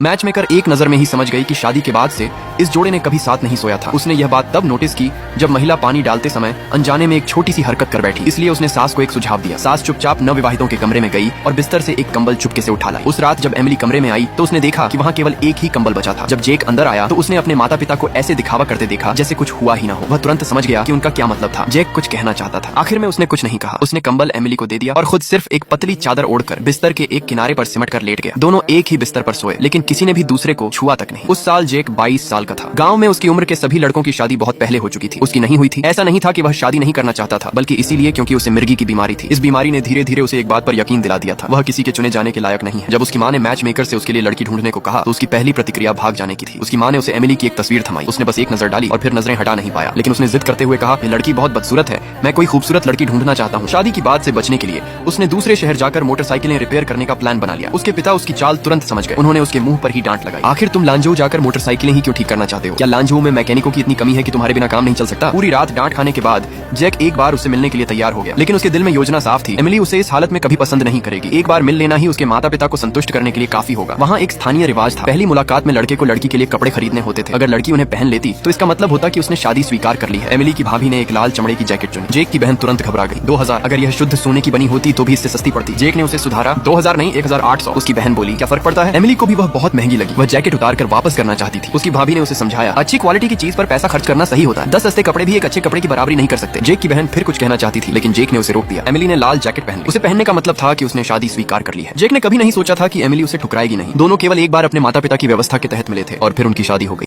Match maker एक नजर में ही समझ गई कि शादी के बाद से इस जोड़े ने कभी साथ नहीं सोया था। उसने यह बात तब नोटिस की जब महिला पानी डालते समय अनजाने में एक छोटी सी हरकत कर बैठी। इसलिए उसने सास को एक सुझाव दिया। सास चुपचाप नवविवाहितों के कमरे में गई और बिस्तर से एक कंबल चुपके से उठा लाई। उस रात जब एमिली कमरे में आई तो उसने देखा कि वहाँ केवल एक ही कंबल बचा था। जब जेक अंदर आया तो उसने अपने माता पिता को ऐसे दिखावा करते देखा जैसे कुछ हुआ ही ना हो। वह तुरंत समझ गया कि उनका क्या मतलब था। जेक कुछ कहना चाहता था। आखिर में उसने कुछ नहीं कहा। उसने कंबल एमिली को दे दिया और खुद सिर्फ एक पतली चादर ओढ़कर बिस्तर के एक किनारे पर सिमट कर लेट गया। दोनों एक ही बिस्तर पर सोए, लेकिन किसी ने भी दूसरे को छुआ तक नहीं। उस साल जेक 22 साल का था। गांव में उसकी उम्र के सभी लड़कों की शादी बहुत पहले हो चुकी थी। उसकी नहीं हुई थी। ऐसा नहीं था कि वह शादी नहीं करना चाहता था, बल्कि इसीलिए क्योंकि उसे मिर्गी की बीमारी थी। इस बीमारी ने धीरे धीरे उसे एक बात पर यकीन दिला दिया था, वह किसी के चुने जाने के लायक नहीं है। जब उसकी माँ ने मैच मेकर से उसके लिए लड़की ढूंढने को कहा तो उसकी पहली प्रतिक्रिया भाग जाने की थी। उसकी माँ ने उसे एमिली की एक तस्वीर थमाई। उसने बस एक नजर डाली और फिर नजरें हटा नहीं पाया। लेकिन उसने जिद करते हुए कहा, ये लड़की बहुत बदसूरत है, मैं कोई खूबसूरत लड़की ढूंढना चाहता हूँ। शादी की बात से बचने के लिए उसने दूसरे शहर जाकर मोटरसाइकिलें रिपेयर करने का प्लान बना लिया। उसके पिता उसकी चाल तुरंत समझ गए। उन्होंने उसके मुंह पर ही डांट लगाई। आखिर तुम लांजो जाकर मोटरसाइकिलें ही क्यों ठीक करना चाहते हो? क्या लांजो में मैकेनिकों की इतनी कमी है कि तुम्हारे बिना काम नहीं चल सकता? पूरी रात डांट खाने के बाद जैक एक बार उससे मिलने के लिए तैयार हो गया, लेकिन उसके दिल में योजना साफ थी। एमिली उसे इस हालत में कभी पसंद नहीं करेगी। एक बार मिल लेना ही उसके माता पिता को संतुष्ट करने के लिए काफी होगा। वहाँ एक स्थानीय रिवाज था। पहली मुलाकात में लड़के को लड़की के लिए कपड़े खरीदने होते थे। अगर लड़की उन्हें पहन लेती तो इसका मतलब होता कि उसने शादी स्वीकार कर ली है। एमिली की भाभी ने एक लाल चमड़े की जैकेट चुनी। जेक की बहन तुरंत घबरा गई। 2000, अगर यह शुद्ध सोने की बनी होती तो भी इससे सस्ती पड़ती। जेक ने उसे सुधारा, 2000 नहीं 1800। उसकी बहन बोली, क्या फर्क पड़ता है? एमिली को भी वह बहुत महंगी लगी। वह जैकेट उतार कर वापस करना चाहती थी। उसकी भाभी ने उसे समझाया, अच्छी क्वालिटी की चीज पर पैसा खर्च करना सही होता है। 10 सस्ते कपड़े भी एक अच्छे कपड़े की बराबरी नहीं कर सकते। जेक की बहन फिर कुछ कहना चाहती थी, लेकिन जेक ने उसे रोक दिया। एमिली ने लाल जैकेट पहन ली। उसे पहनने का मतलब था कि उसने शादी स्वीकार कर ली है। जेक ने कभी नहीं सोचा था कि एमिली उसे ठुकराएगी नहीं। दोनों केवल एक बार अपने माता पिता की व्यवस्था के तहत मिले थे और फिर उनकी शादी हो गई।